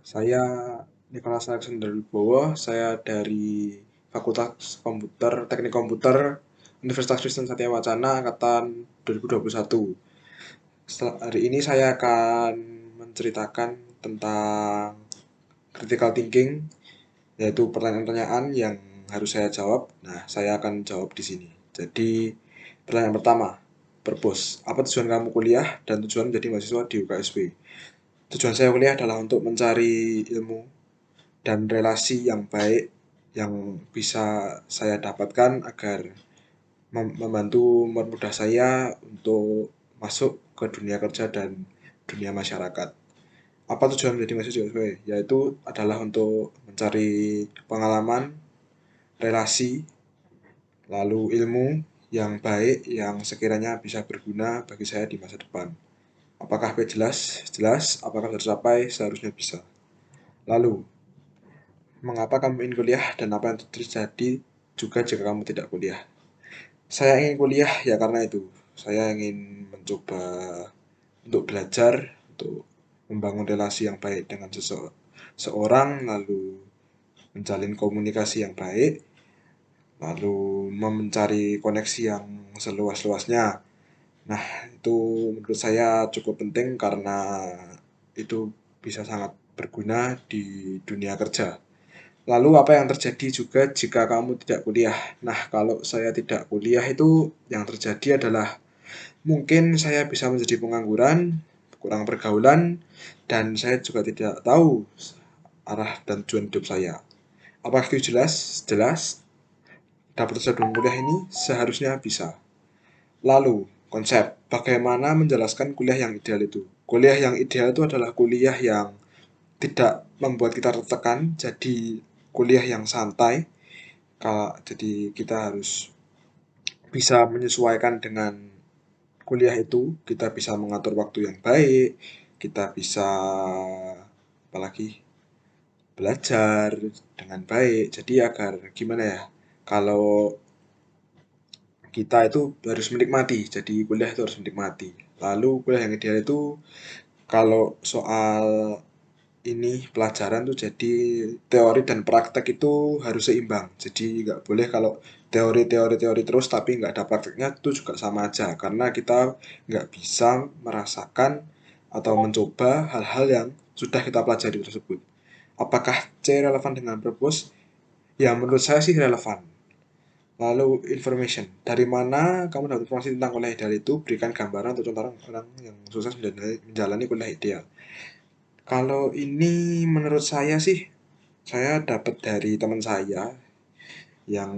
Saya Nicholas Alexander Wibowo, saya dari Fakultas Teknik Komputer Universitas Kristen Satya Wacana angkatan 2021. Hari ini saya akan menceritakan tentang critical thinking, yaitu pertanyaan-pertanyaan yang harus saya jawab. Nah, saya akan jawab di sini. Jadi, pertanyaan pertama, purpose. Apa tujuan kamu kuliah dan tujuan menjadi mahasiswa di UKSP? Tujuan saya kuliah adalah untuk mencari ilmu dan relasi yang baik yang bisa saya dapatkan agar membantu mempermudah saya untuk masuk ke dunia kerja dan dunia masyarakat. Apa tujuan menjadi mahasiswa? Yaitu adalah untuk mencari pengalaman, relasi, lalu ilmu yang baik yang sekiranya bisa berguna bagi saya di masa depan. Apakah jelas? Jelas. Apakah tercapai? Seharusnya bisa. Lalu, mengapa kamu ingin kuliah dan apa yang terjadi juga jika kamu tidak kuliah? Saya ingin kuliah ya karena itu. Saya ingin mencoba untuk belajar, untuk membangun relasi yang baik dengan seseorang, lalu menjalin komunikasi yang baik, lalu mencari koneksi yang seluas-luasnya. Nah, itu menurut saya cukup penting karena itu bisa sangat berguna di dunia kerja. Lalu apa yang terjadi juga jika kamu tidak kuliah? Nah, kalau saya tidak kuliah itu yang terjadi adalah mungkin saya bisa menjadi pengangguran, kurang pergaulan, dan saya juga tidak tahu arah dan tujuan hidup saya. Apakah itu jelas? Jelas. Dapat sebelum kuliah ini seharusnya bisa. Lalu, konsep bagaimana menjelaskan kuliah yang ideal itu. Kuliah yang ideal itu adalah kuliah yang tidak membuat kita tertekan, jadi kuliah yang santai. Jadi kita harus bisa menyesuaikan dengan kuliah itu, kita bisa mengatur waktu yang baik, kita bisa apalagi belajar dengan baik. Jadi agar gimana ya? Kalau kita itu harus menikmati, jadi kuliah itu harus menikmati. Lalu kuliah yang ideal itu kalau soal ini pelajaran tuh jadi teori dan praktek itu harus seimbang. Jadi nggak boleh kalau teori terus tapi nggak ada prakteknya itu juga sama aja. Karena kita nggak bisa merasakan atau mencoba hal-hal yang sudah kita pelajari tersebut. Apakah C relevan dengan purpose? Ya menurut saya sih relevan. Lalu information. Dari mana kamu dapat informasi tentang kuliah ideal itu? Berikan gambaran untuk contoh orang yang sukses menjalani kuliah ideal. Kalau ini menurut saya sih, saya dapat dari teman saya yang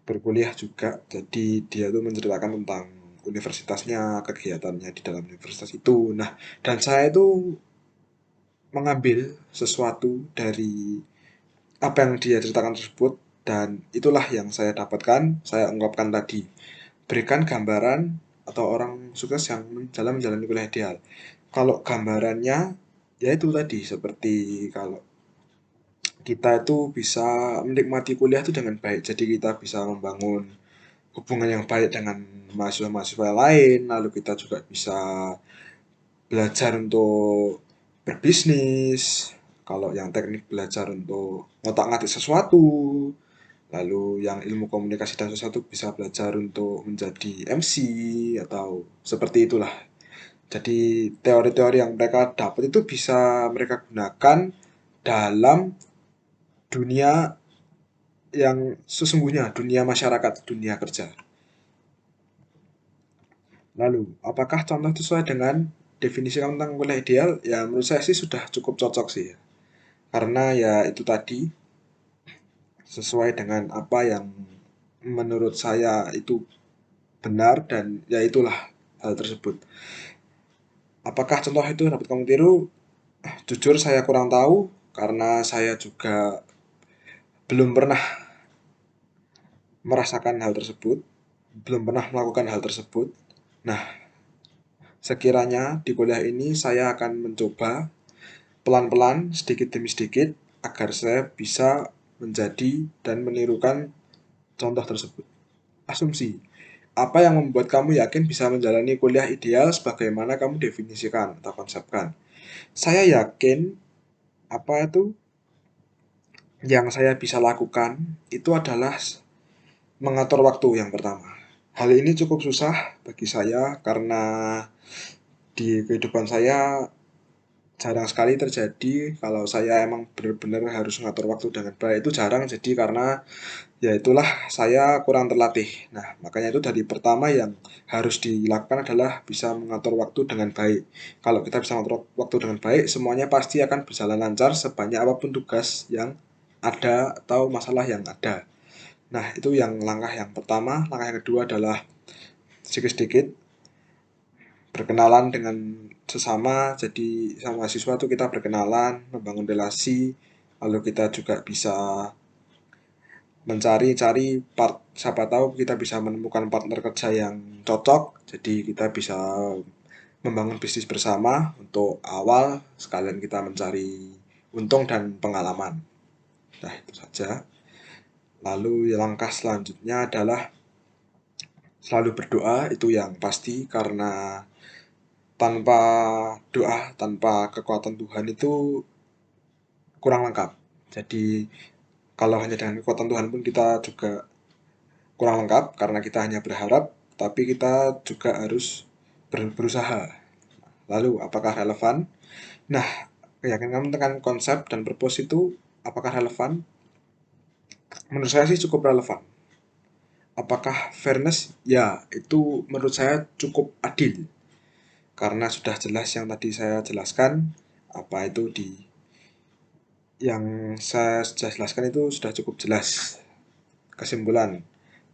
berkuliah juga. Jadi dia tuh menceritakan tentang universitasnya, kegiatannya di dalam universitas itu. Nah, dan saya itu mengambil sesuatu dari apa yang dia ceritakan tersebut dan itulah yang saya dapatkan, saya ungkapkan tadi. Berikan gambaran atau orang sukses yang dalam menjalani kuliah ideal. Kalau gambarannya, ya itu tadi seperti kalau kita itu bisa menikmati kuliah itu dengan baik. Jadi kita bisa membangun hubungan yang baik dengan mahasiswa-mahasiswa lain, lalu kita juga bisa belajar untuk berbisnis. Kalau yang teknik belajar untuk ngotak-ngatik sesuatu, lalu yang ilmu komunikasi dan sesuatu bisa belajar untuk menjadi MC atau seperti itulah. Jadi teori-teori yang mereka dapat itu bisa mereka gunakan dalam dunia yang sesungguhnya, dunia masyarakat, dunia kerja. Lalu, apakah contoh itu sesuai dengan definisi kamu tentang kuliah ideal? Ya, menurut saya sih sudah cukup cocok sih ya. Karena ya itu tadi, sesuai dengan apa yang menurut saya itu benar dan ya itulah hal tersebut. Apakah contoh itu dapat kamu tiru? Jujur saya kurang tahu karena saya juga belum pernah merasakan hal tersebut, belum pernah melakukan hal tersebut. Nah, sekiranya di kuliah ini saya akan mencoba pelan-pelan, sedikit demi sedikit, agar saya bisa menjadi dan menirukan contoh tersebut. Asumsi, apa yang membuat kamu yakin bisa menjalani kuliah ideal sebagaimana kamu definisikan atau konsepkan? Saya yakin Apa itu yang saya bisa lakukan itu adalah mengatur waktu yang pertama. Hal ini cukup susah bagi saya karena di kehidupan saya jarang sekali terjadi. Kalau saya emang benar-benar harus mengatur waktu dengan baik itu jarang, jadi karena ya itulah saya kurang terlatih. Nah, makanya itu dari pertama yang harus dilakukan adalah bisa mengatur waktu dengan baik. Kalau kita bisa mengatur waktu dengan baik, semuanya pasti akan berjalan lancar sebanyak apapun tugas yang ada atau masalah yang ada. Nah, itu yang langkah yang pertama. Langkah yang kedua adalah sedikit-sedikit berkenalan dengan sesama. Jadi sama mahasiswa itu kita berkenalan, membangun relasi, lalu kita juga bisa mencari-cari siapa tahu kita bisa menemukan partner kerja yang cocok. Jadi kita bisa membangun bisnis bersama untuk awal, sekalian kita mencari untung dan pengalaman. Nah, itu saja. Lalu langkah selanjutnya adalah selalu berdoa, itu yang pasti, karena tanpa doa, tanpa kekuatan Tuhan itu kurang lengkap. Jadi kalau hanya dengan kekuatan Tuhan pun kita juga kurang lengkap karena kita hanya berharap, tapi kita juga harus berusaha. Lalu apakah relevan? Nah, keyakinan kamu tentang konsep dan purpose itu apakah relevan? Menurut saya sih cukup relevan. Apakah fairness? Ya, itu menurut saya cukup adil. Karena sudah jelas yang tadi saya jelaskan, apa itu yang saya sudah jelaskan itu sudah cukup jelas. Kesimpulan,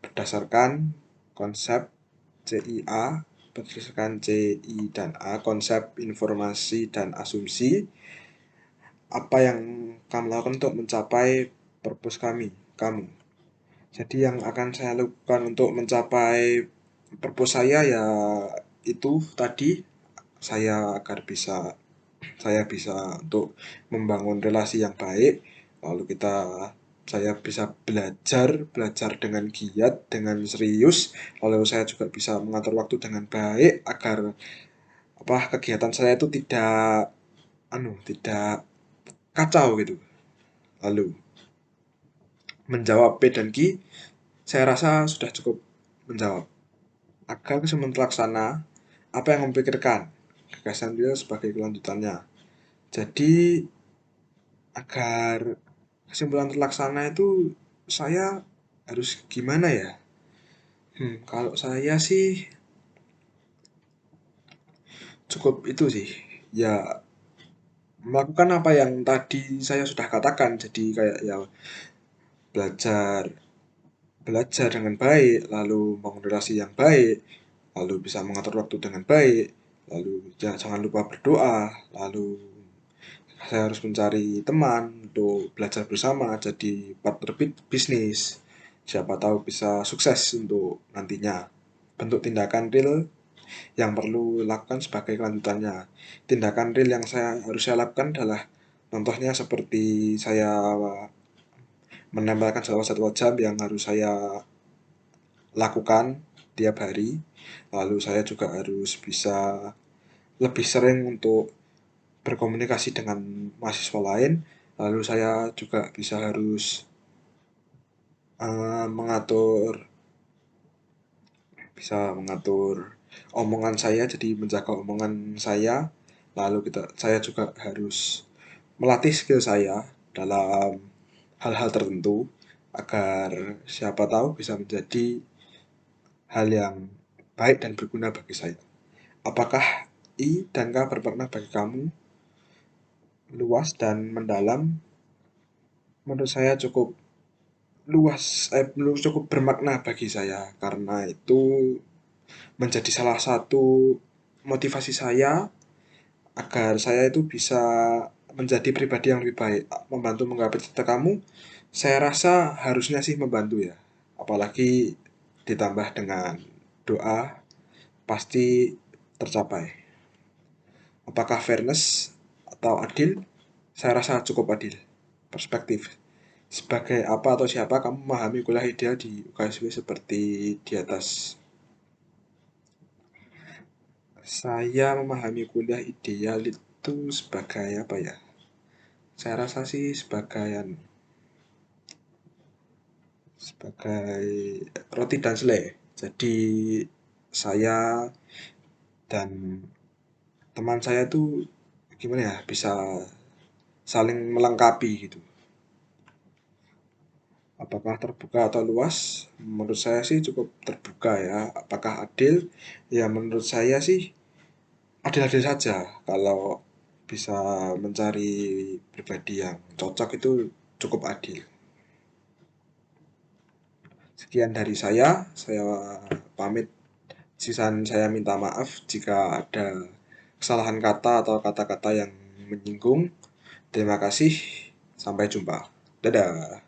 berdasarkan konsep CIA, berdasarkan CI dan A, konsep informasi dan asumsi, apa yang kamu lakukan untuk mencapai purpose kamu. Jadi yang akan saya lakukan untuk mencapai purpose saya ya itu tadi, saya agar saya bisa untuk membangun relasi yang baik, lalu saya bisa belajar dengan giat, dengan serius, lalu saya juga bisa mengatur waktu dengan baik agar kegiatan saya itu tidak kacau gitu. Lalu menjawab P dan Q, saya rasa sudah cukup menjawab. Agar kesemuanya terlaksana, apa yang memikirkan gagasan dia sebagai kelanjutannya. Jadi agar kesimpulan terlaksana itu saya harus gimana ya? Kalau saya sih cukup itu sih. Ya, melakukan apa yang tadi saya sudah katakan. Jadi kayak ya belajar belajar dengan baik, lalu membangun relasi yang baik, lalu bisa mengatur waktu dengan baik, lalu ya, jangan lupa berdoa, lalu saya harus mencari teman untuk belajar bersama, jadi partner bisnis. Siapa tahu bisa sukses untuk nantinya. Bentuk tindakan real yang perlu lakukan sebagai kelanjutannya. Tindakan real yang harus saya lakukan adalah contohnya seperti saya menempelkan satwa-satwa jam yang harus saya lakukan tiap hari. Lalu saya juga harus bisa lebih sering untuk berkomunikasi dengan mahasiswa lain. Lalu saya juga harus mengatur mengatur omongan saya, jadi menjaga omongan saya. Lalu saya juga harus melatih skill saya dalam hal-hal tertentu agar siapa tahu bisa menjadi hal yang baik dan berguna bagi saya. Apakah I dan K bermakna bagi kamu? Luas dan mendalam? Menurut saya cukup cukup bermakna bagi saya karena itu menjadi salah satu motivasi saya agar saya itu bisa menjadi pribadi yang lebih baik, membantu menggapai cita kamu. Saya rasa harusnya sih membantu ya, apalagi ditambah dengan doa pasti tercapai. Apakah fairness atau adil? Saya rasa cukup adil. Perspektif. Sebagai apa atau siapa kamu memahami kuliah ideal di UKSW seperti di atas? Saya memahami kuliah ideal itu sebagai apa ya? Saya rasa sih sebagai roti dan selai. Jadi saya dan teman saya tuh gimana ya, bisa saling melengkapi gitu. Apakah terbuka atau luas? Menurut saya sih cukup terbuka ya. Apakah adil? Ya menurut saya sih adil-adil saja. Kalau bisa mencari pribadi yang cocok itu cukup adil. Sekian dari saya pamit. Sisan saya minta maaf jika ada kesalahan kata atau kata-kata yang menyinggung. Terima kasih, sampai jumpa. Dadah.